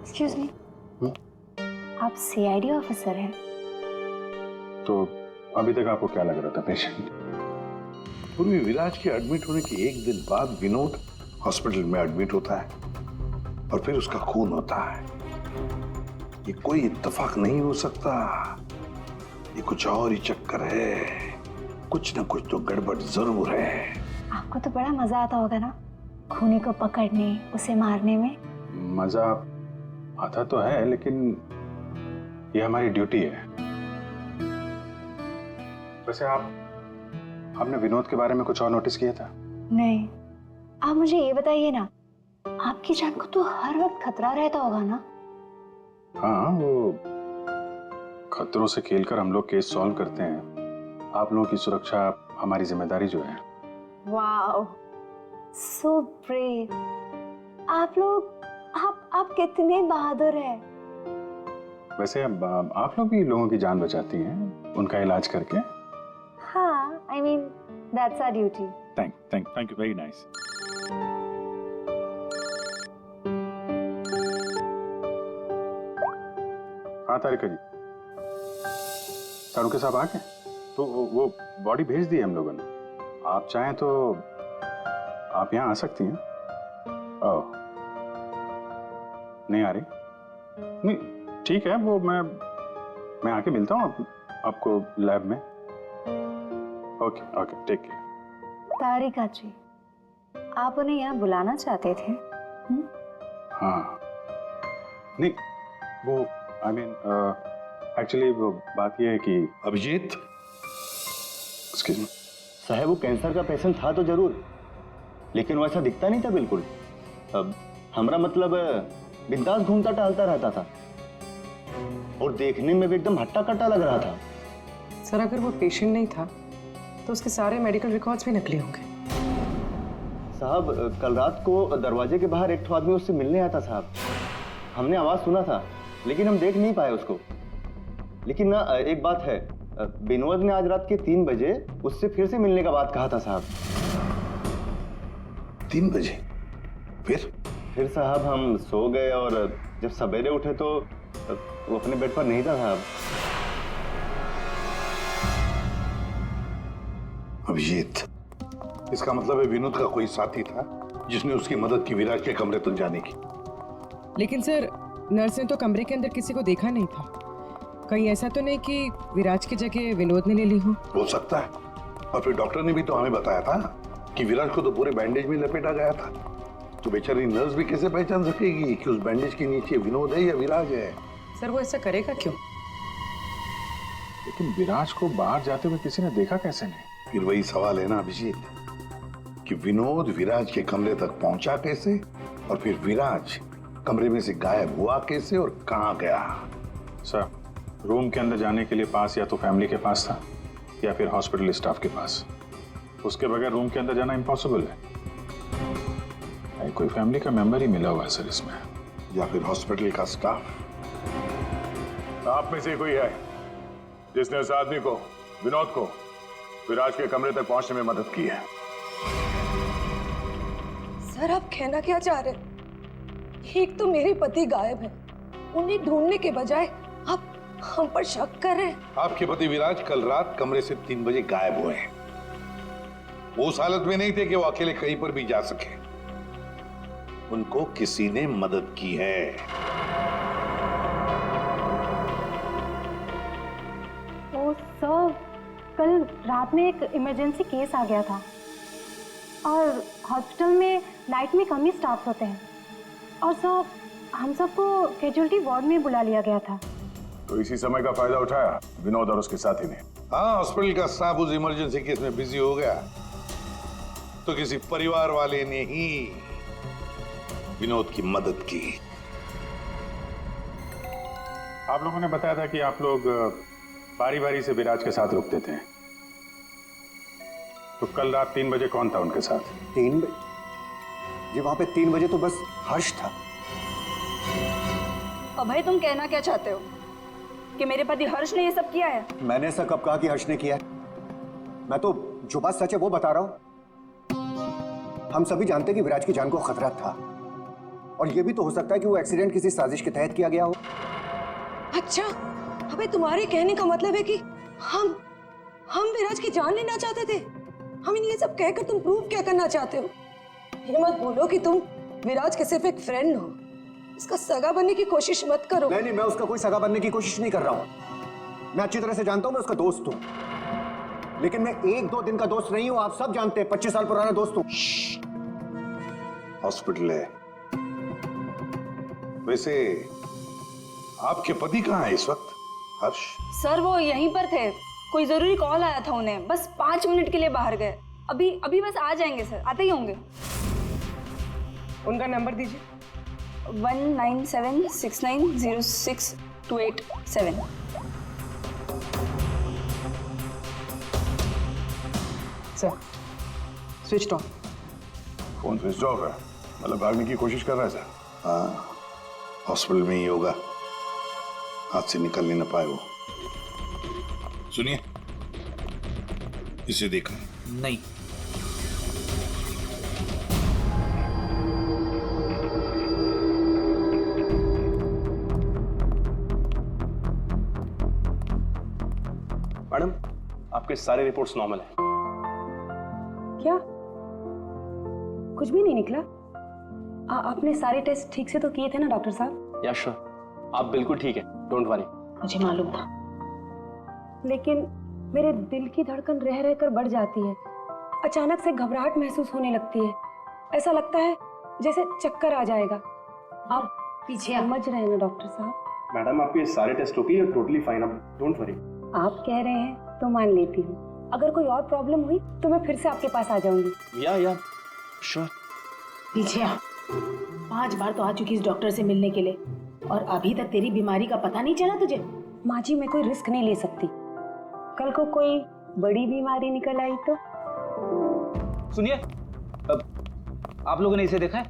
Excuse me, आप CID officer हैं? तो अभी तक आपको क्या लग रहा था पेशेंट? पूर्वी विराज के एडमिट होने के एक दिन बाद विनोद हॉस्पिटल में एडमिट होता है और फिर उसका खून होता है। ये कोई इत्तेफाक नहीं हो सकता, ये कुछ और ही चक्कर है। कुछ ना कुछ तो गड़बड़ जरूर है। आपको तो बड़ा मजा आता होगा ना खूनी को पकड़ने, उसे मारने में। मजा आता तो है, लेकिन ये हमारी ड्यूटी है। वैसे आपने विनोद के बारे में कुछ और नोटिस किया था? नहीं, आप मुझे ये बताइए ना, आपकी जान को तो हर वक्त खतरा रहता होगा ना? हाँ, वो खतरों से खेलकर हम लोग केस सॉल्व करते हैं। आप लोगों की सुरक्षा हमारी जिम्मेदारी जो है। Wow, so brave. आप लोग आप कितने बहादुर हैं। वैसे अब आप लोग भी लोगों की जान बचाती हैं उनका इलाज करके। हाँ, I mean that's our duty. Thank you, very nice. हाँ तारिका जी, सारुके साहब आ गए? तो वो बॉडी भेज दी है हम लोगों ने। आप चाहें तो आप यहाँ आ सकती हैं। ओह, नहीं आ रही? नहीं, ठीक है, वो मैं आके मिलता हूँ आपको लैब में। Okay, take care. Tarika ji, आप उन्हें यहाँ बुलाना चाहते थे? हाँ, नहीं, वो एक्चुअली वो बात ये है कि अभिजीत, एक्सक्यूज मी साहब, वो कैंसर का पेशेंट था तो जरूर, लेकिन वो ऐसा दिखता नहीं था बिल्कुल। अब हमारा मतलब बिंदास घूमता टहलता रहता था और देखने में भी एकदम हट्टा कट्टा लग रहा था। सर, अगर वो पेशेंट नहीं था तो उसके सारे मेडिकल रिकॉर्ड्स भी नकली होंगे। साहब, कल रात को दरवाजे के बाहर एक आदमी उससे मिलने आया था साहब। हमने आवाज सुना था, लेकिन हम देख नहीं पाए उसको। लेकिन ना, एक बात है, विनोद ने आज रात के 3 बजे उससे फिर से मिलने का बात कहा था साहब। 3 बजे? फिर साहब हम सो गए और जब सवेरे उठे तो वो अपने बेड पर नहीं था साहब। अभिजीत, इसका मतलब है विनोद का कोई साथी था जिसने उसकी मदद की विराज के कमरे तक जाने की। लेकिन सर, नर्स ने तो कमरे के अंदर किसी को देखा नहीं था। कहीं ऐसा तो नहीं कि विराज की जगह विनोद ने ले ली हो सकता है। और फिर डॉक्टर ने भी तो हमें बताया था कि विराज को तो पूरे बैंडेज में लपेटा गया था। तो बेचारी नर्स भी कैसे पहचान सकेगी कि उस बैंडेज के नीचे विनोद है या विराज है? सर, वो ऐसा करेगा क्यों? लेकिन विराज को बाहर जाते हुए किसी ने देखा कैसे नहीं? फिर वही सवाल है ना अभिजीत, कि विनोद विराज के कमरे तक पहुंचा कैसे और फिर विराज कमरे में से गायब हुआ कैसे और कहां गया? सर, रूम के अंदर जाने के लिए पास या तो फैमिली के पास था या फिर हॉस्पिटल स्टाफ के पास। उसके बगैर रूम के अंदर जाना इम्पॉसिबल है। कोई फैमिली का मेंबर ही मिला हुआ है सर इसमें, या फिर हॉस्पिटल का स्टाफ। आप में से कोई है जिसने उस आदमी को, विनोद को, विराज के कमरे तक पहुंचने में मदद की है? सर, आप कहना क्या चाह रहे हैं? एक तो मेरे पति गायब है, उन्हें ढूंढने के बजाय आप हम पर शक कर रहे हैं। आपके पति विराज कल रात कमरे से 3 बजे गायब हुए हैं। वो उस हालत में नहीं थे कि वो अकेले कहीं पर भी जा सके। उनको किसी ने मदद की है। ओ सर, कल रात में एक इमरजेंसी केस आ गया था और हॉस्पिटल में नाइट में कम ही स्टाफ होते हैं और सर हम सबको कैजुअल्टी वार्ड में बुला लिया गया था। तो इसी समय का फायदा उठाया विनोद और उसके साथी ने। हाँ, हॉस्पिटल का स्टाफ उस इमरजेंसी केस में बिजी हो गया तो किसी परिवार वाले ने ही विनोद की मदद की। आप लोगों ने बताया था कि आप लोग बारी बारी से विराज के साथ रुकते थे, तो कल रात 3 बजे कौन था उनके साथ? 3 बजे? जी, वहां पे 3 बजे तो बस हर्ष था। अभय, तुम कहना क्या चाहते हो कि मेरे पति हर्ष ने ये सब किया है? मैंने ऐसा कब कहा कि हर्ष ने किया है? मैं तो जो बात सच है वो बता रहा हूं। हम सभी जानते हैं कि विराज की जान को खतरा था, और ये भी तो हो सकता है कि वो एक्सीडेंट किसी साजिश के तहत किया गया हो। अच्छा, अबे तुम्हारे कहने का मतलब है कि हम विराज की जान लेना चाहते थे। हम ये सब कहकर तुम प्रूव क्या करना चाहते हो? ये मत बोलो कि तुम विराज के सिर्फ एक फ्रेंड हो। इसका सगा बनने की कोशिश मत करो। नहीं, मैं उसका कोई सगा बनने की कोशिश नहीं कर रहा हूँ। मैं अच्छी तरह से जानता हूँ मैं उसका दोस्त हूँ, लेकिन मैं 1-2 दिन का दोस्त नहीं हूँ। आप सब जानते हैं 25 साल पुराना दोस्त हूँ। हॉस्पिटल है। वैसे आपके पति कहाँ है इस वक्त? हर्ष? सर वो यहीं पर थे, कोई जरूरी कॉल आया था उन्हें, बस 5 मिनट के लिए बाहर गए। अभी बस आ जाएंगे सर, आते ही होंगे। उनका नंबर दीजिए। 1976906287। Sir switch off. Phone switch off है, मतलब भागने की कोशिश कर रहा है सर। हाँ, हॉस्पिटल में ही होगा, हाथ से निकल नहीं ना पाए वो। सुनिए, इसे देखा? नहीं। मैडम, आपके सारे रिपोर्ट्स नॉर्मल हैं। क्या कुछ भी नहीं निकला? आपने सारे टेस्ट ठीक से तो किए थे ना डॉक्टर साहब? या श्योर, आप बिल्कुल ठीक है, डोंट वरी। मुझे मालूम था, लेकिन मेरे दिल की धड़कन रह रह कर बढ़ जाती है। अचानक से घबराहट महसूस होने लगती है। ऐसा लगता है जैसे चक्कर आ जाएगा। आप पीछे समझ रहे हैं ना डॉक्टर साहब? मैडम, आपके सारे टेस्ट ओके है, टोटली फाइन, आप डोंट वरी। आप कह रहे हैं तो मान लेती हूँ। अगर कोई और प्रॉब्लम हुई तो मैं फिर से आपके पास आ जाऊंगी। या श्योर। पीछे आ। 5 बार तो आ चुकी इस डॉक्टर से मिलने के लिए और अभी तक तेरी बीमारी का पता नहीं चला तुझे? माँ जी, मैं कोई रिस्क नहीं ले सकती। कल को कोई बड़ी बीमारी निकल आई तो? सुनिए, आप लोगों ने इसे देखा है?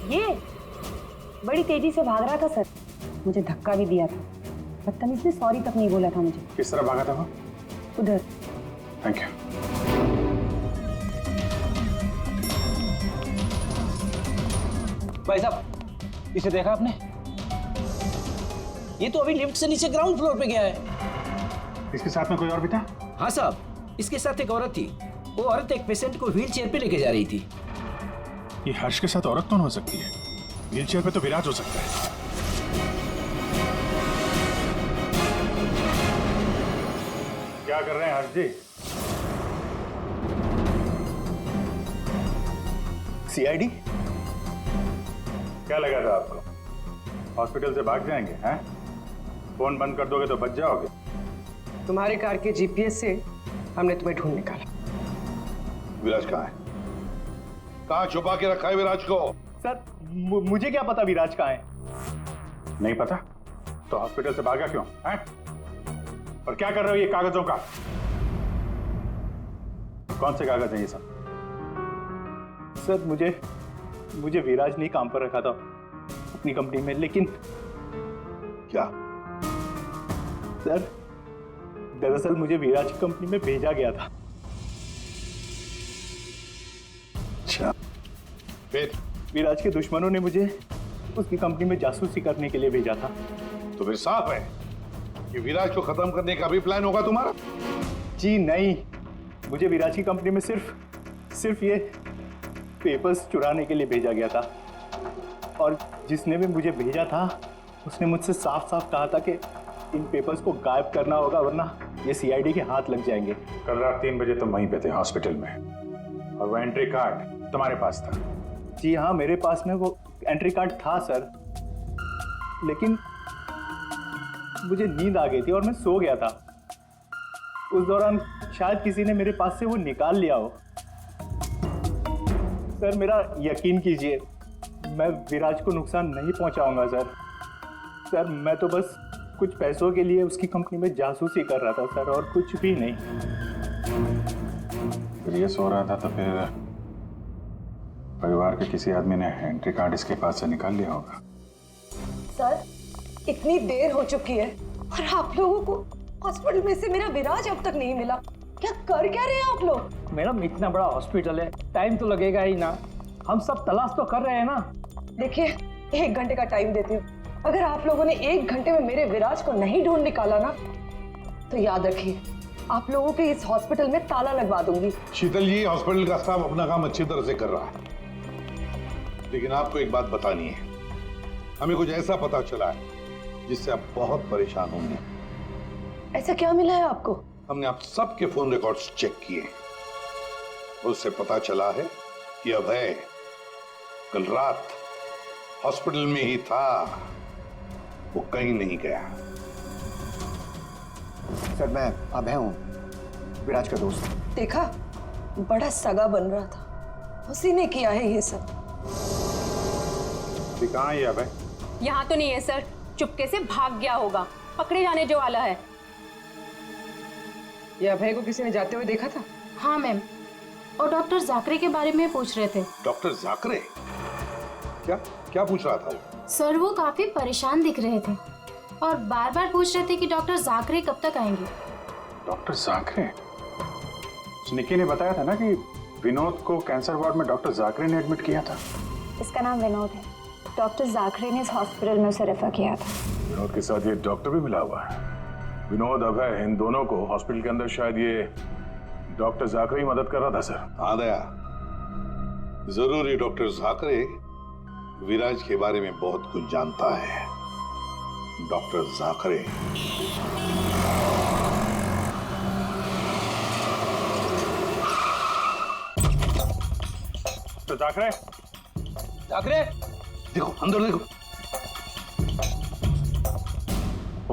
ये बड़ी तेजी से भाग रहा था सर, मुझे धक्का भी दिया था। बदतमीज ने सॉरी तक नहीं बोला था मुझे। किस तरह भागा था वो? उधर। Thank you. भाई साहब, इसे देखा आपने? ये तो अभी लिफ्ट से नीचे ग्राउंड फ्लोर पे गया है। इसके साथ में कोई और भी था? हाँ साहब, इसके साथ एक औरत थी। वो औरत एक पेशेंट को व्हील चेयर पे लेके जा रही थी। ये हर्ष के साथ औरत कौन हो सकती है? व्हील चेयर पे तो विराज हो सकता है। क्या कर रहे हैं हर्ष जी? सीआईडी? क्या लगा था आपको हॉस्पिटल से भाग जाएंगे? हैं? फोन बंद कर दोगे तो बच जाओगे। तुम्हारे कार के जीपीएस से हमने तुम्हें ढूंढ निकाला। विराज कहाँ है? कहाँ छुपा के रखा है विराज को? सर, मुझे क्या पता विराज कहाँ है? नहीं पता तो हॉस्पिटल से भागा क्यों? हैं? और क्या कर रहे हो ये कागजों का? कौन से कागज हैं ये सब? सर, मुझे विराज ने काम पर रखा था अपनी कंपनी में, लेकिन क्या? सर, दरअसल मुझे विराज की कंपनी में भेजा गया था। अच्छा, फिर? विराज के दुश्मनों ने मुझे उसकी कंपनी में जासूसी करने के लिए भेजा था। तो फिर साफ है कि विराज को खत्म करने का भी प्लान होगा तुम्हारा? जी नहीं, मुझे विराज की कंपनी में सिर्फ ये पेपर्स चुराने के लिए भेजा गया था। और जिसने भी मुझे भेजा था उसने मुझसे साफ साफ कहा था कि इन पेपर्स को गायब करना होगा, वरना ये सीआईडी के हाथ लग जाएंगे। कल रात 3 बजे तुम वहीं पे थे हॉस्पिटल में, और वो एंट्री कार्ड तुम्हारे पास था? जी हाँ, मेरे पास में वो एंट्री कार्ड था सर, लेकिन मुझे नींद आ गई थी और मैं सो गया था। उस दौरान शायद किसी ने मेरे पास से वो निकाल लिया हो। सर, मेरा यकीन कीजिए, मैं विराज को नुकसान नहीं पहुंचाऊंगा सर। सर, मैं तो बस कुछ पैसों के लिए उसकी कंपनी में जासूसी कर रहा था सर, और कुछ भी नहीं। फिर ये सो रहा था तो फिर परिवार के किसी आदमी ने एंट्री कार्ड इसके पास से निकाल लिया होगा। सर, इतनी देर हो चुकी है और आप लोगों को हॉस्पिटल में से मेरा विराज अब तक नहीं मिला। क्या कर क्या रहे हैं आप लोग? मैडम, इतना बड़ा हॉस्पिटल है, टाइम तो लगेगा ही ना। हम सब तलाश तो कर रहे हैं ना। देखिए, 1 घंटे का टाइम देती हूँ। अगर आप लोगों ने 1 घंटे में मेरे विराज को नहीं ढूंढ निकाला ना, तो याद रखिए आप लोगों के इस हॉस्पिटल में ताला लगवा दूंगी। शीतल जी, हॉस्पिटल का स्टाफ अपना काम अच्छी तरह से कर रहा है, लेकिन आपको एक बात बतानी है। हमें कुछ ऐसा पता चला है जिससे आप बहुत परेशान होंगे। ऐसा क्या मिला है आपको? हमने आप सबके फोन रिकॉर्ड्स चेक किए, उससे पता चला है कि अभय कल रात हॉस्पिटल में ही था, वो कहीं नहीं गया। सर, मैं अभय हूँ, विराज का दोस्त। देखा, बड़ा सगा बन रहा था, उसी ने किया है ये सब। कहाँ है ये अभय? यहाँ तो नहीं है सर, चुपके से भाग गया होगा, पकड़े जाने जो वाला है। ये अभय को किसी ने जाते हुए देखा था? हाँ मैम, और डॉक्टर जाकरे के बारे में पूछ रहे थे। डॉक्टर जाकरे? क्या क्या पूछ रहा था वो? सर वो काफी परेशान दिख रहे थे और बार बार पूछ रहे थे कि डॉक्टर जाकरे कब तक आएंगे। डॉक्टर जाकरे? निकी ने बताया था ना कि विनोद को कैंसर वार्ड में डॉक्टर जाकरे ने एडमिट किया था। इसका नाम विनोद है। डॉक्टर जाकरे ने इस हॉस्पिटल में उसे रेफर किया था। विनोद के साथ ये डॉक्टर भी मिला हुआ है। विनोद, अभय, इन दोनों को हॉस्पिटल के अंदर शायद ये डॉक्टर जाकरे ही मदद कर रहा था सर। हाँ दया, जरूर ये डॉक्टर जाकरे विराज के बारे में बहुत कुछ जानता है। डॉक्टर जाकरे तो जाकरे देखो, अंदर देखो।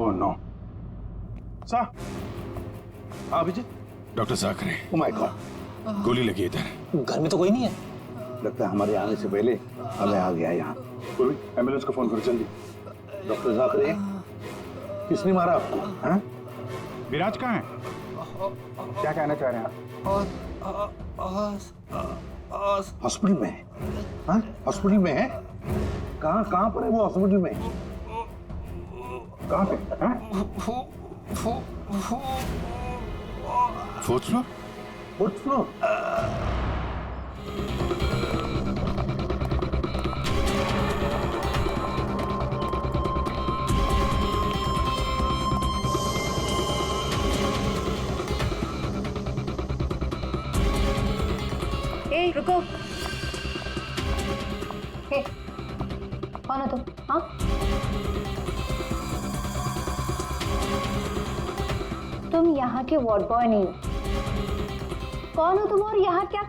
Oh no sir. हाँ Abhijit. Doctor Jakare, oh my god, गोली लगी इधर। घर में तो कोई नहीं है। लगता है हमारे आने से पहले हमें आ गया यहाँ। पूर्वी, एम्बुलेंस को फोन करो जल्दी। डॉक्टर जाकरे, किसने मारा आपको? हाँ? विराज कहाँ है? क्या कहना चाह रहे हैं आप? हॉस्पिटल में है? हाँ? हॉस्पिटल में है? कहाँ पर है वो हॉस्पिटल में? कहाँ पे? हाँ? Fourth floor? Fourth floor? ए रुको। ए, कौन हो तुम? हाँ, तुम यहाँ के वार्ड बॉय नहीं हो। कौन हो तुम और यहाँ क्या?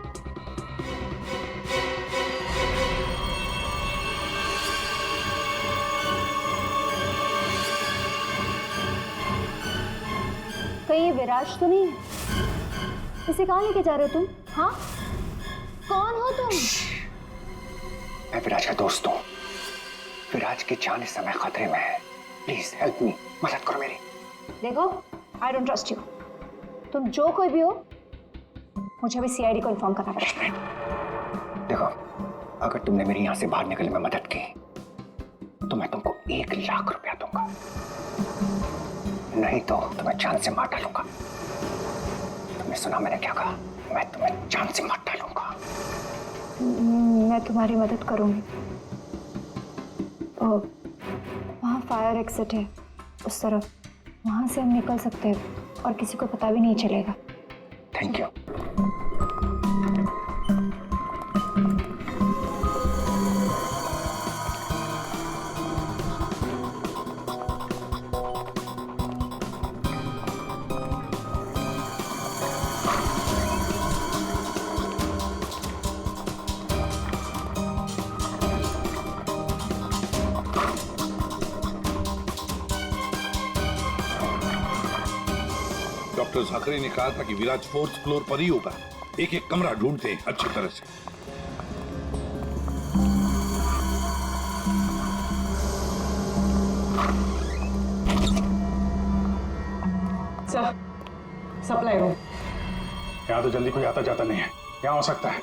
कहीं ये विराज तो नहीं है? इसे कहाँ लेके जा रहे हो तुम? हाँ, कौन हो तुम? मैं विराज का दोस्त हूँ। विराज की जान इस समय खतरे में है। प्लीज हेल्प मी, मदद करो मेरी। देखो, आई डोंट ट्रस्ट यू। तुम जो कोई भी हो, मुझे अभी सीआईडी को इन्फॉर्म करना पड़ेगा। देखो, अगर तुमने मेरी यहाँ से बाहर निकलने में मदद की तो मैं तुमको 1 लाख रुपया दूंगा, नहीं तो तुम्हें जान से मार डालूंगा। तुमने सुना मैंने क्या कहा? मैं तुम्हें जान से मार डालूंगा। मैं तुम्हारी मदद करूंगी। वहाँ फायर एग्जिट है उस तरफ, वहाँ से हम निकल सकते हैं और किसी को पता भी नहीं चलेगा। Thank you. डॉक्टर जाकरे ने कहा था कि विराज 4th फ्लोर पर ही होगा। एक एक कमरा ढूंढते हैं अच्छी तरह से। Sir, supply room. यहाँ तो जल्दी कोई आता जाता नहीं है। यहाँ हो सकता है।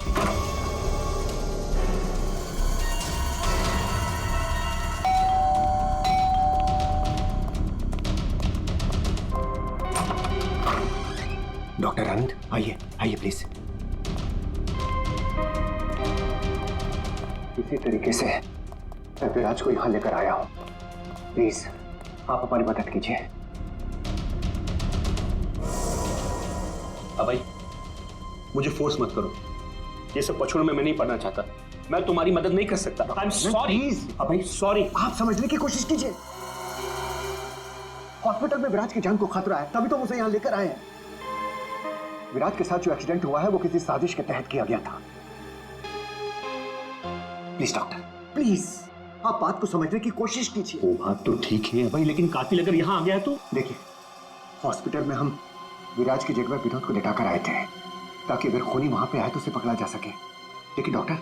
डॉक्टर आनंद, आइए आइए प्लीज। किसी तरीके से मैं विराज को यहां लेकर आया हूं। प्लीज आप हमारी मदद कीजिए। अभय, मुझे फोर्स मत करो। ये सब पछुड़ों में मैं नहीं पढ़ना चाहता। मैं तुम्हारी मदद नहीं कर सकता। I am sorry. Abhay sorry. आप समझने की कोशिश कीजिए। हॉस्पिटल में विराज की जान को खतरा है, तभी तो मुझे यहां लेकर आए हैं। विराज के साथ जो एक्सीडेंट हुआ है वो किसी साजिश के तहत किया गया था। प्लीज डॉक्टर, प्लीज आप बात को समझने की कोशिश कीजिए। वो बात तो ठीक है भाई, लेकिन कातिल अगर यहाँ आ गया तो? देखिए, हॉस्पिटल में हम विराज की जगह विनोद को लेटाकर आए थे ताकि अगर खूनी वहां पे आए तो उसे पकड़ा जा सके। लेकिन डॉक्टर,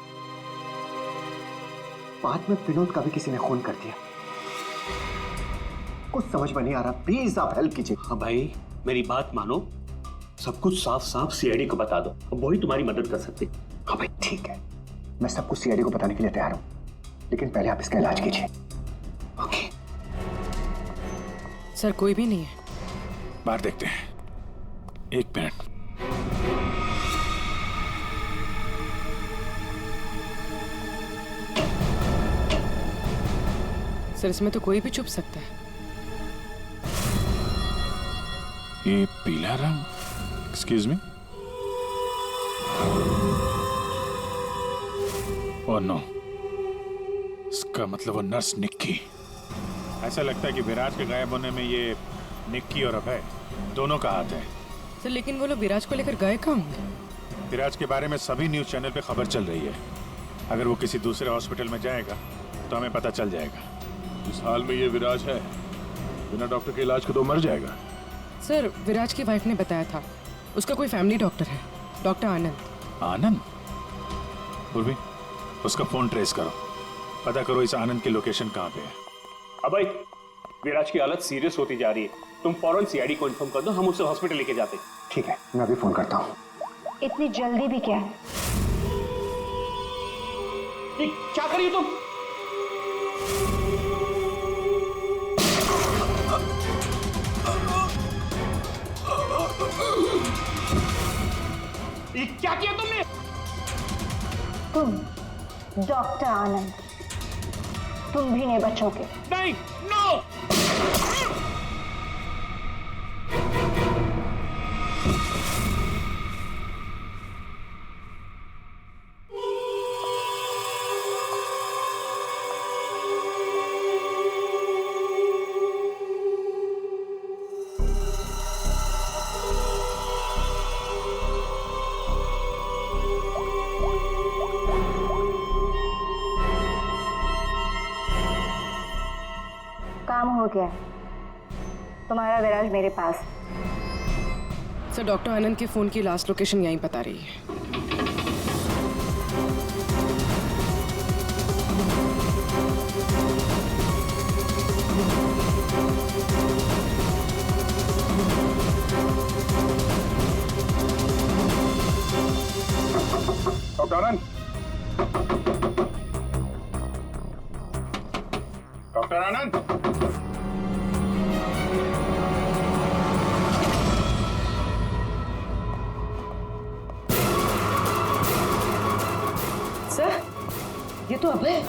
बाद में विनोद का भी किसी ने खून कर दिया। कुछ समझ में नहीं आ रहा, प्लीज आप हेल्प कीजिए। हाँ भाई, मेरी बात मानो, सब कुछ साफ साफ सीआईडी को बता दो, अब वही तुम्हारी मदद कर सकते। हाँ भाई ठीक है, मैं सब कुछ सीआईडी को बताने के लिए तैयार हूं, लेकिन पहले आप इसका इलाज कीजिए। ओके सर, कोई भी नहीं है। बाहर देखते हैं। एक मिनट। सर, इसमें तो कोई भी छुप सकता है। ये पीला रंग, एक्सक्यूज मी। ओह नो, इसका मतलब वो नर्स निक्की। ऐसा लगता है कि विराज के गायब होने में ये निक्की और अभय दोनों का हाथ है। सर, लेकिन वो लोग विराज को लेकर गए कहाँ होंगे? विराज के बारे में सभी न्यूज चैनल पे खबर चल रही है। अगर वो किसी दूसरे हॉस्पिटल में जाएगा तो हमें पता चल जाएगा। इस हाल में ये विराज है, बिना डॉक्टर के इलाज के तो मर जाएगा। सर, विराज की वाइफ ने बताया था उसका कोई फैमिली डॉक्टर है, डॉक्टर आनंद। आनंद? पूर्वी, उसका फोन ट्रेस करो, पता करो इस आनंद की लोकेशन कहाँ पे है। अभय, विराज की हालत सीरियस होती जा रही है, तुम फौरन सीआईडी को इन्फॉर्म कर दो, हम उसे हॉस्पिटल लेके जाते हैं। ठीक है, मैं अभी फोन करता हूँ। इतनी जल्दी भी क्या है? क्या करिए तुम? क्या किया तुमने? तुम डॉक्टर आनंद, तुम भी नहीं बचोगे। नहीं, नो! काम हो गया, तुम्हारा विराज मेरे पास। सर, डॉक्टर आनंद के फोन की लास्ट लोकेशन यहीं बता रही है। डॉक्टर आनंद, डॉक्टर आनंद, सर, ये तो अभय।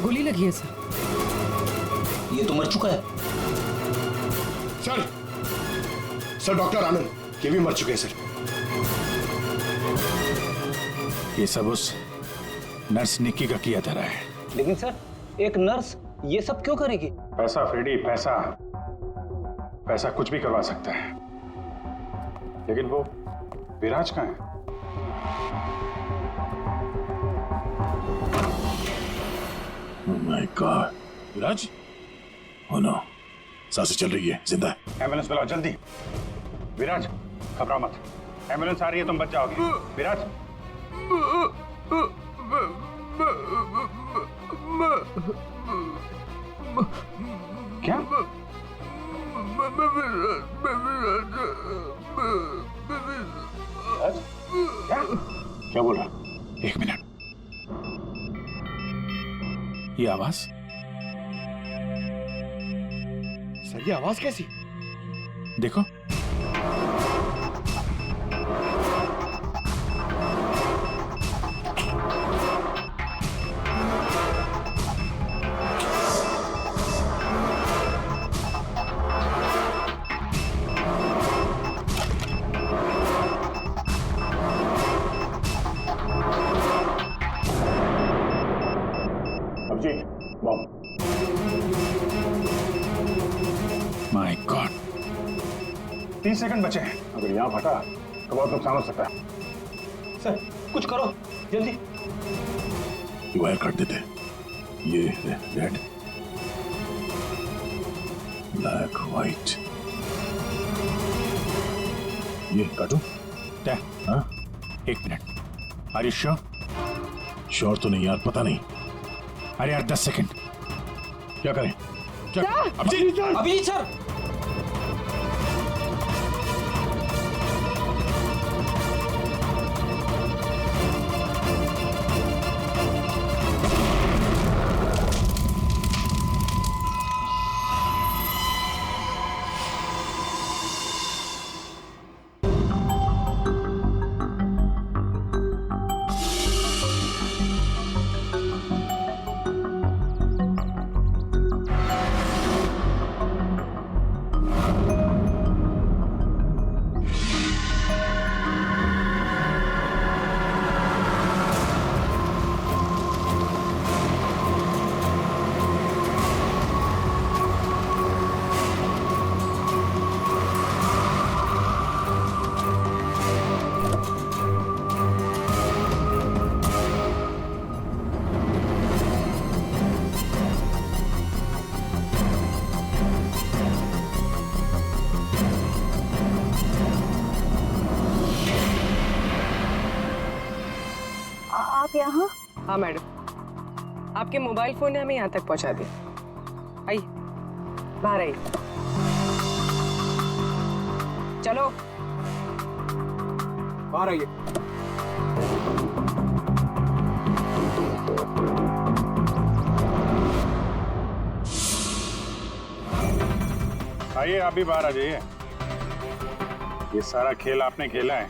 गोली लगी है सर। ये तो मर चुका है। सर डॉक्टर आनंद, ये भी मर चुके हैं सर। ये सब उस नर्स निक्की का किया धरा है। लेकिन सर, एक नर्स ये सब क्यों करेगी? पैसा फ्रेडी, पैसा। पैसा कुछ भी करवा सकता है, लेकिन वो विराज कहाँ है? Oh my God, Viraj? Oh no, सांसें चल रही है, जिंदा है। एम्बुलेंस बुलाओ जल्दी। विराज, घबराओ मत, एम्बुलेंस आ रही है, तुम बच जाओगे। विराज, क्या? क्या? क्या बोल रहा? एक मिनट, ये आवाज? सर, ये आवाज कैसी? देखो। Abhijit, bomb. My god, 30 second बचे हैं। अगर यहाँ फटा तो बहुत नुकसान हो सकता है। सर कुछ करो जल्दी। वायर काट देते। ये रेड, ब्लैक, व्हाइट, ये काटू? क्या? हाँ? 1 मिनट। Are you sure? श्योर तो नहीं यार, पता नहीं। अरे यार 10 सेकंड। क्या करें? क्या? अभिजीत सर, आप यहाँ? हाँ मैडम, आपके मोबाइल फोन ने हमें यहाँ तक पहुँचा दिया। आइए, बाहर आइए। चलो बाहर आइए। आइए, आप भी बाहर आ जाइए। ये सारा खेल आपने खेला है,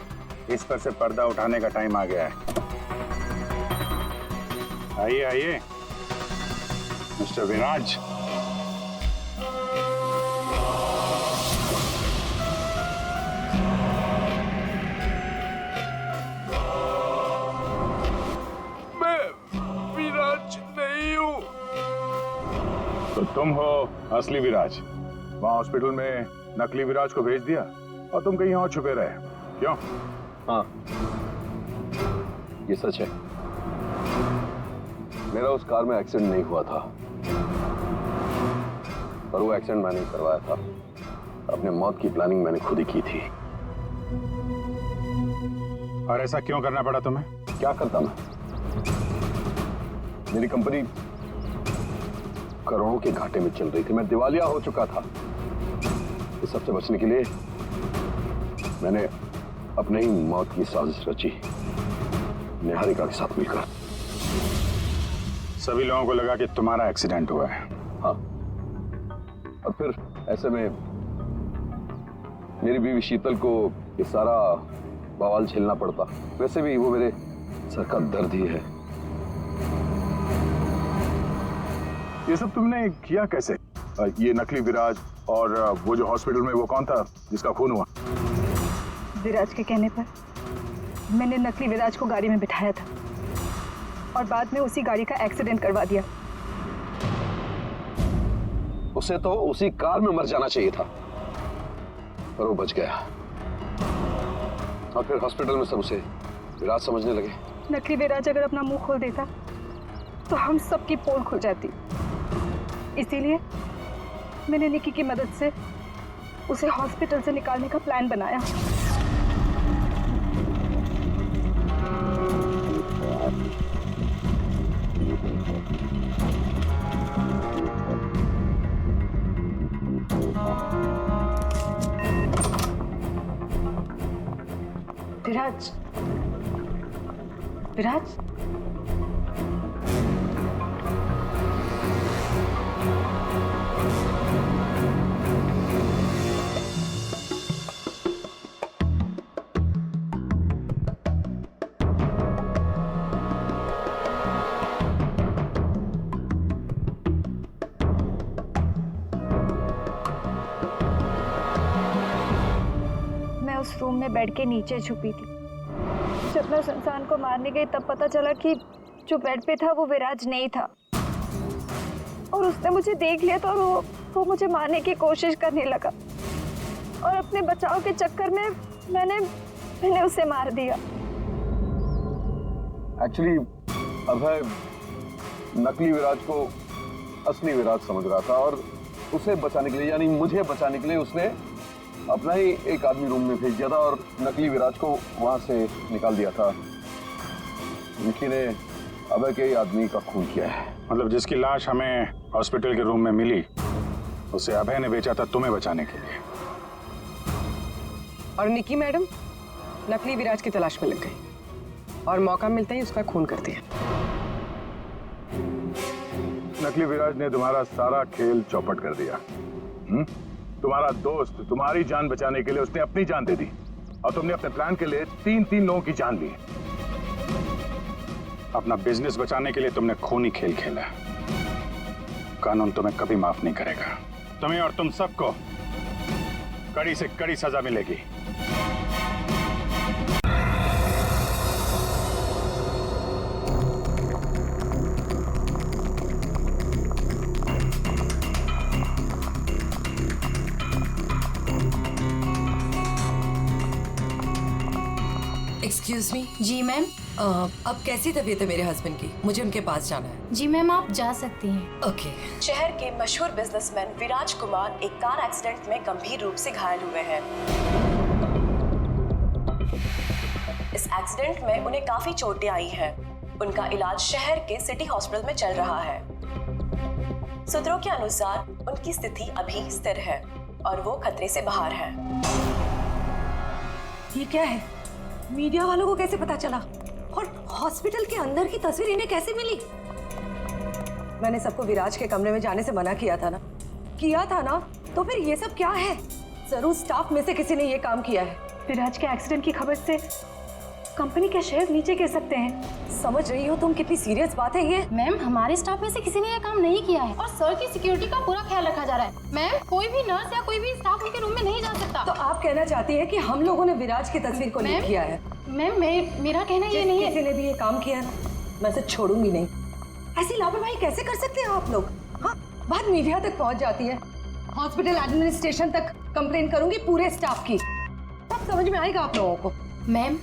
इस पर से पर्दा उठाने का टाइम आ गया है। आइए आइए, मिस्टर विराज। मैं विराज नहीं हूँ। तो तुम हो असली विराज। वहां हॉस्पिटल में नकली विराज को भेज दिया और तुम कहीं और छुपे रहे, क्यों? हाँ, ये सच है। मेरा उस कार में एक्सीडेंट नहीं हुआ था, पर वो एक्सीडेंट मैंने करवाया था। अपने मौत की प्लानिंग मैंने खुद ही की थी। और ऐसा क्यों करना पड़ा तुम्हें? क्या करता मैं? मेरी कंपनी करोड़ों के घाटे में चल रही थी, मैं दिवालिया हो चुका था। इस सबसे बचने के लिए मैंने अपने ही मौत की साजिश रची, निहारिका के साथ मिलकर। सभी लोगों को लगा कि तुम्हारा एक्सीडेंट हुआ है। हाँ, और फिर ऐसे में मेरी बीवी शीतल को ये सारा बवाल झेलना पड़ता। वैसे भी वो मेरे सर का दर्द ही है। ये सब तुमने किया कैसे? ये नकली विराज और वो जो हॉस्पिटल में वो कौन था जिसका खून हुआ? विराज के कहने पर मैंने नकली विराज को गाड़ी में बिठाया था और बाद में उसी गाड़ी का एक्सीडेंट करवा दिया। उसे तो उसी कार में मर जाना चाहिए था, पर वो बच गया। और फिर हॉस्पिटल में सब उसे विराज समझने लगे। नकली विराज अगर अपना मुंह खोल देता तो हम सबकी पोल खुल जाती। इसीलिए मैंने निकी की मदद से उसे हॉस्पिटल से निकालने का प्लान बनाया। विराज, विराज, उस रूम में बेड के नीचे छुपी थी। जब मैं सुनसान को मारने गई तब पता चला कि जो बेड पे था वो विराज नहीं था। और उसने मुझे देख लिया तो वो मुझे मारने की कोशिश करने लगा और अपने बचाव के चक्कर में मैंने उसे मार दिया। एक्चुअली अभय नकली विराज को असली विराज समझ रहा था और उसे बचाने के लिए, यानी मुझे बचाने के लिए, उसने अपना ही एक आदमी रूम में भेज दिया था और नकली विराज को वहां से निकाल दिया था। निक्की ने अभय के ही आदमी का खून किया है। मतलब जिसकी लाश हमें हॉस्पिटल के रूम में मिली उसे अभय ने बेचा था तुम्हें बचाने के लिए। और निक्की मैडम नकली विराज की तलाश में लग गई और मौका मिलते ही उसका खून कर दिया। नकली विराज ने तुम्हारा सारा खेल चौपट कर दिया। तुम्हारा दोस्त तुम्हारी जान बचाने के लिए उसने अपनी जान दे दी और तुमने अपने प्लान के लिए तीन लोगों की जान ली। अपना बिजनेस बचाने के लिए तुमने खूनी खेल खेला। कानून तुम्हें कभी माफ नहीं करेगा। तुम्हें और तुम सबको कड़ी से कड़ी सजा मिलेगी। Excuse me. जी मैम। अब कैसी तबीयत है मेरे हस्बैंड की? मुझे उनके पास जाना है। जी मैम आप जा सकती हैं। ओके। शहर के मशहूर बिजनेसमैन विराज कुमार एक कार एक्सीडेंट में गंभीर रूप से घायल हुए हैं। इस एक्सीडेंट में उन्हें काफी चोटें आई हैं। उनका इलाज शहर के सिटी हॉस्पिटल में चल रहा है। सूत्रों के अनुसार उनकी स्थिति अभी स्थिर है और वो खतरे से बाहर है। ये क्या है? मीडिया वालों को कैसे पता चला? और हॉस्पिटल के अंदर की तस्वीर इन्हें कैसे मिली? मैंने सबको विराज के कमरे में जाने से मना किया था ना? तो फिर ये सब क्या है? जरूर स्टाफ में से किसी ने ये काम किया है। विराज के एक्सीडेंट की खबर से कंपनी के शेयर नीचे गिर सकते हैं। समझ रही हो तुम कितनी सीरियस बात है ये? मैम हमारे स्टाफ में से किसी ने यह काम नहीं किया है और सर की सिक्योरिटी का पूरा ख्याल रखा जा रहा है। मैम कोई भी नर्स या कोई भी स्टाफ उनके रूम में नहीं जा सकता। तो आप कहना चाहती है कि हम लोगों ने विराज की तस्वीर को लीक किया है? मैम मेरा कहना ये नहीं है। किसी ने भी ये काम किया ना, मैं इसे छोड़ूंगी नहीं। ऐसी लापरवाही कैसे कर सकते हैं आप लोग? हाँ, बात मीडिया तक पहुंच जाती है, हॉस्पिटल एडमिनिस्ट्रेशन तक कंप्लेन करूंगी पूरे स्टाफ की। तब समझ में आएगा आप लोगों को। मैम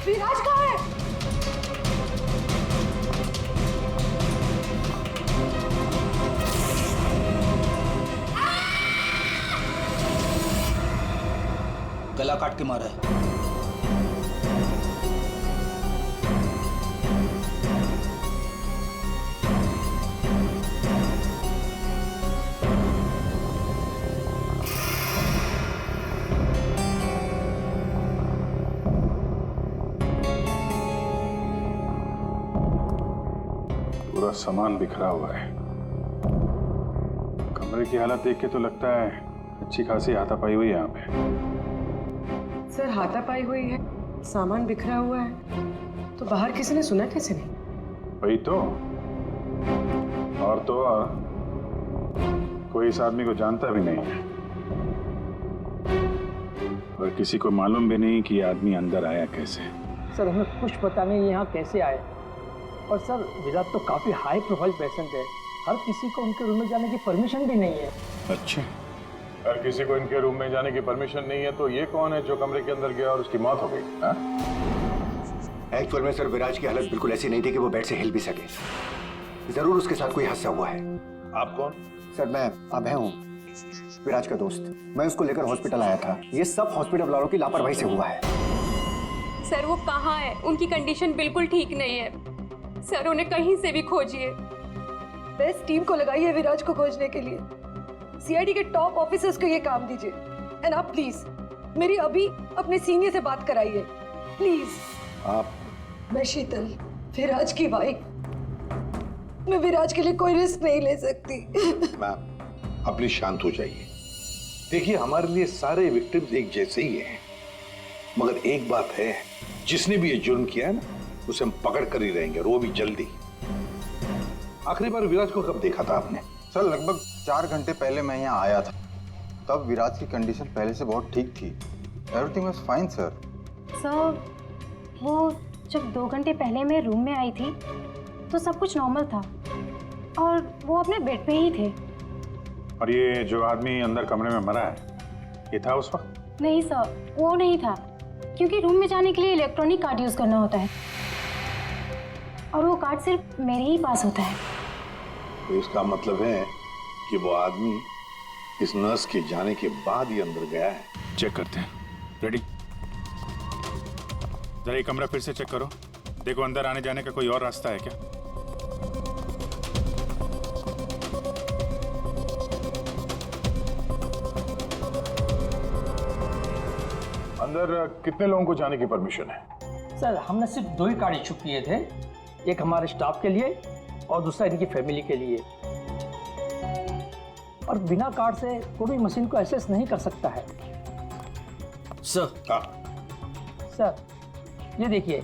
विराज कहाँ है? गला काट के मारा है। पूरा सामान बिखरा हुआ है। कमरे की हालत देख के तो लगता है अच्छी खासी हाथापाई हुई है यहाँ पे। सर हाथापाई हुई है, सामान बिखरा हुआ है, तो बाहर किसी ने सुना कैसे नहीं? वही तो। और तो और कोई इस आदमी को जानता भी नहीं है और किसी को मालूम भी नहीं कि ये आदमी अंदर आया कैसे। सर हमें कुछ पता नहीं यहाँ कैसे आए। और सर विराट तो काफी हाई प्रोफाइल पेशेंट है, हर किसी को उनके रूम में जाने की परमिशन भी नहीं है। अच्छा, हर किसी को इनके रूम में जाने की परमिशन नहीं है, तो ये कौन है जो कमरे के अंदर गया और उसकी मौत हो गई? एक्चुअल में सर विराज की हालत बिल्कुल ऐसी नहीं थी कि वो बेड से हिल भी सके। जरूर उसके साथ कोई हादसा हुआ है। आप कौन? सर मैं अभय हूँ, विराज का दोस्त। मैं उसको लेकर हॉस्पिटल आया था। ये सब हॉस्पिटल वालों की लापरवाही से हुआ है। सर वो कहाँ है? उनकी कंडीशन बिल्कुल ठीक नहीं है सर, उन्हें कहीं से भी खोजिए। बेस्ट टीम को लगाइए विराज को खोजने के लिए। सीआईडी के टॉप ऑफिसर्स को ये काम दीजिए। एंड आप प्लीज मेरी अभी अपने सीनियर से बात कराइए प्लीज। आप? मैं शीतल, विराज की वाइफ। मैं विराज के लिए कोई रिस्क नहीं ले सकती। मैम आप प्लीज शांत हो जाइए। देखिए हमारे लिए सारे विक्टिम्स एक जैसे ही हैं, मगर एक बात है, जिसने भी ये जुर्म किया है ना, उसे हम पकड़ कर ही रहेंगे, और वो भी जल्दी। आखिरी बार विराज को कब देखा था आपने? सर लगभग 4 घंटे पहले मैं यहाँ आया था। तब विराज की कंडीशन पहले से बहुत ठीक थी। Everything was fine sir. Sir वो जब 2 घंटे पहले मैं रूम में आई थी तो सब कुछ नॉर्मल था और वो अपने बेड पे ही थे। और ये जो आदमी अंदर कमरे में मरा है, ये था उस वक्त? नहीं सर, वो नहीं था, क्योंकि रूम में जाने के लिए इलेक्ट्रॉनिक कार्ड यूज़ करना होता है और वो कार्ड सिर्फ मेरे ही पास होता है। तो इसका मतलब है कि वो आदमी इस नर्स के जाने के बाद ही अंदर गया है। चेक करते हैं। रेडी? जरा ये कमरा फिर से चेक करो, देखो अंदर आने जाने का कोई और रास्ता है क्या। अंदर कितने लोगों को जाने की परमिशन है? सर हमने सिर्फ 2 ही कार्ड इशू किए थे, एक हमारे स्टाफ के लिए और दूसरा इनकी फैमिली के लिए। और बिना कार्ड से कोई भी मशीन को एक्सेस नहीं कर सकता है। सर ये देखिए,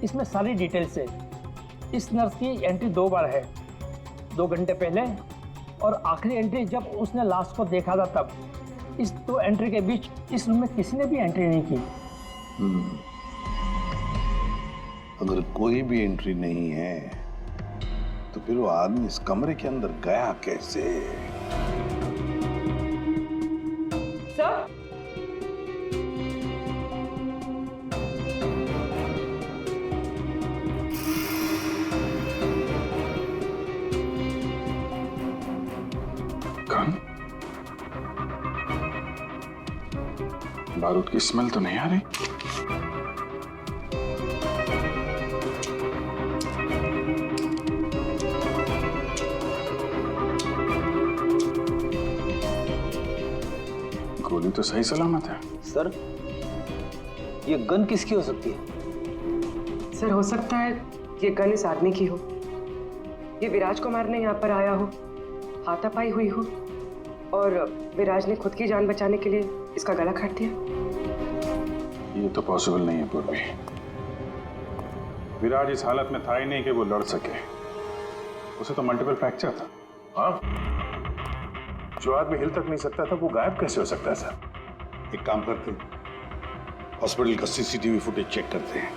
इसमें सारी डिटेल्स है। इस नर्स की एंट्री 2 बार है, 2 घंटे पहले और आखिरी एंट्री जब उसने लास्ट को देखा था तब। इस 2 एंट्री के बीच इस रूम में किसी ने भी एंट्री नहीं की। अगर कोई भी एंट्री नहीं है तो फिर वो आदमी इस कमरे के अंदर गया कैसे? सर बारूद की स्मेल तो नहीं आ रही? गोली तो सही सलामत है। सर ये गन किसकी हो सकती है? सर हो सकता है ये गन इस आदमी की हो, ये विराज को मारने यहाँ पर आया हो, हाथापाई हुई हो और विराज ने खुद की जान बचाने के लिए इसका गला काट दिया। ये तो पॉसिबल नहीं है पूर्वी। विराज इस हालत में था ही नहीं कि वो लड़ सके, उसे तो मल्टीपल फ्रैक्चर था। हाँ, जो आदमी हिल तक नहीं सकता था वो गायब कैसे हो सकता है सर? एक काम करते हैं, हॉस्पिटल का सीसीटीवी फुटेज चेक करते हैं।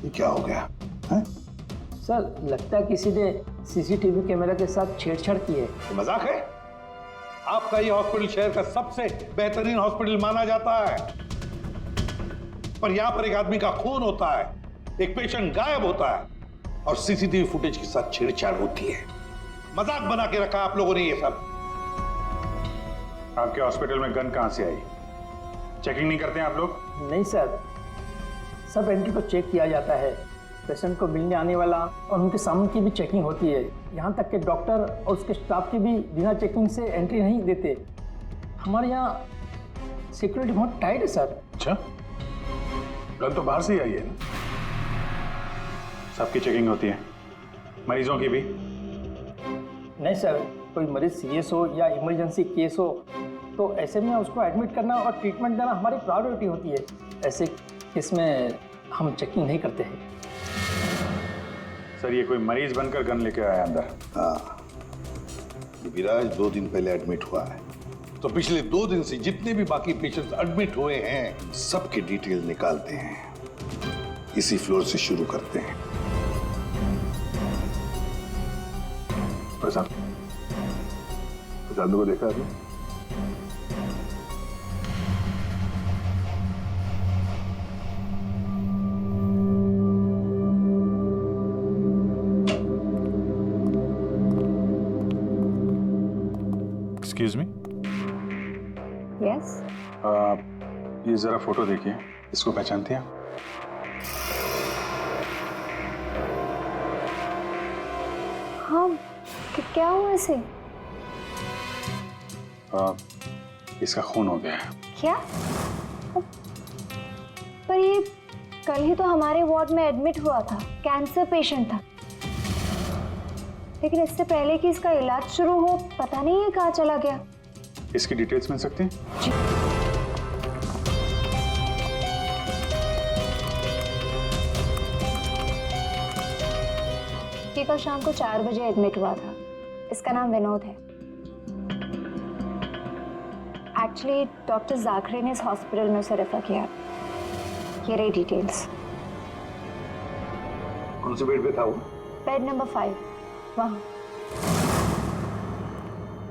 ये क्या हो गया है? सर लगता है किसी ने सीसीटीवी कैमरा के साथ छेड़छाड़ की है। मजाक है? आपका ये हॉस्पिटल शहर का सबसे बेहतरीन हॉस्पिटल माना जाता है, पर यहां पर एक आदमी का खून होता है, एक पेशेंट गायब होता है और सीसीटीवी फुटेज के साथ छेड़छाड़ होती है। मजाक बना के रखा आप लोगों ने ये सब। आपके हॉस्पिटल में गन कहां से आई? चेकिंग नहीं करते हैं आप लोग? नहीं सर, सब एंट्री को चेक किया जाता है। पेशेंट को मिलने आने वाला और उनके सामान की भी चेकिंग होती है। यहाँ तक कि डॉक्टर और उसके स्टाफ की भी बिना चेकिंग से एंट्री नहीं देते। हमारे यहाँ सिक्योरिटी बहुत टाइट है सर। अच्छा, गन तो बाहर से ही आई है ना? सबकी चेकिंग होती है, मरीजों की भी? नहीं सर, कोई मरीज सीरियस हो या इमरजेंसी केस हो तो ऐसे में उसको एडमिट करना और ट्रीटमेंट देना हमारी प्रायोरिटी होती है। ऐसे केस में हम चेकिंग नहीं करते हैं। सर ये कोई मरीज बनकर गन लेके आया अंदर? हाँ, ये विराज 2 दिन पहले एडमिट हुआ है, तो पिछले 2 दिन से जितने भी बाकी पेशेंट्स एडमिट हुए हैं सबके डिटेल निकालते हैं। इसी फ्लोर से शुरू करते हैं। प्रशांत को देखा आपने? Excuse me. यस। ये जरा फोटो देखिए, इसको पहचानते हैं? हाँ, क्या हुआ इसे? इसका खून हो गया है। क्या? पर ये कल ही तो हमारे वार्ड में एडमिट हुआ था, कैंसर पेशेंट था। लेकिन इससे पहले कि इसका इलाज शुरू हो, पता नहीं है कहाँ चला गया। इसकी डिटेल्स मिल सकती हैं? ये कल शाम को 4 बजे एडमिट हुआ था। इसका नाम विनोद है। एक्चुअली डॉक्टर जाकरी ने इस हॉस्पिटल में उसे रेफर किया। ये रही डिटेल्स। कौन से बेड पे था वो? बेड नंबर 5 वहाँ।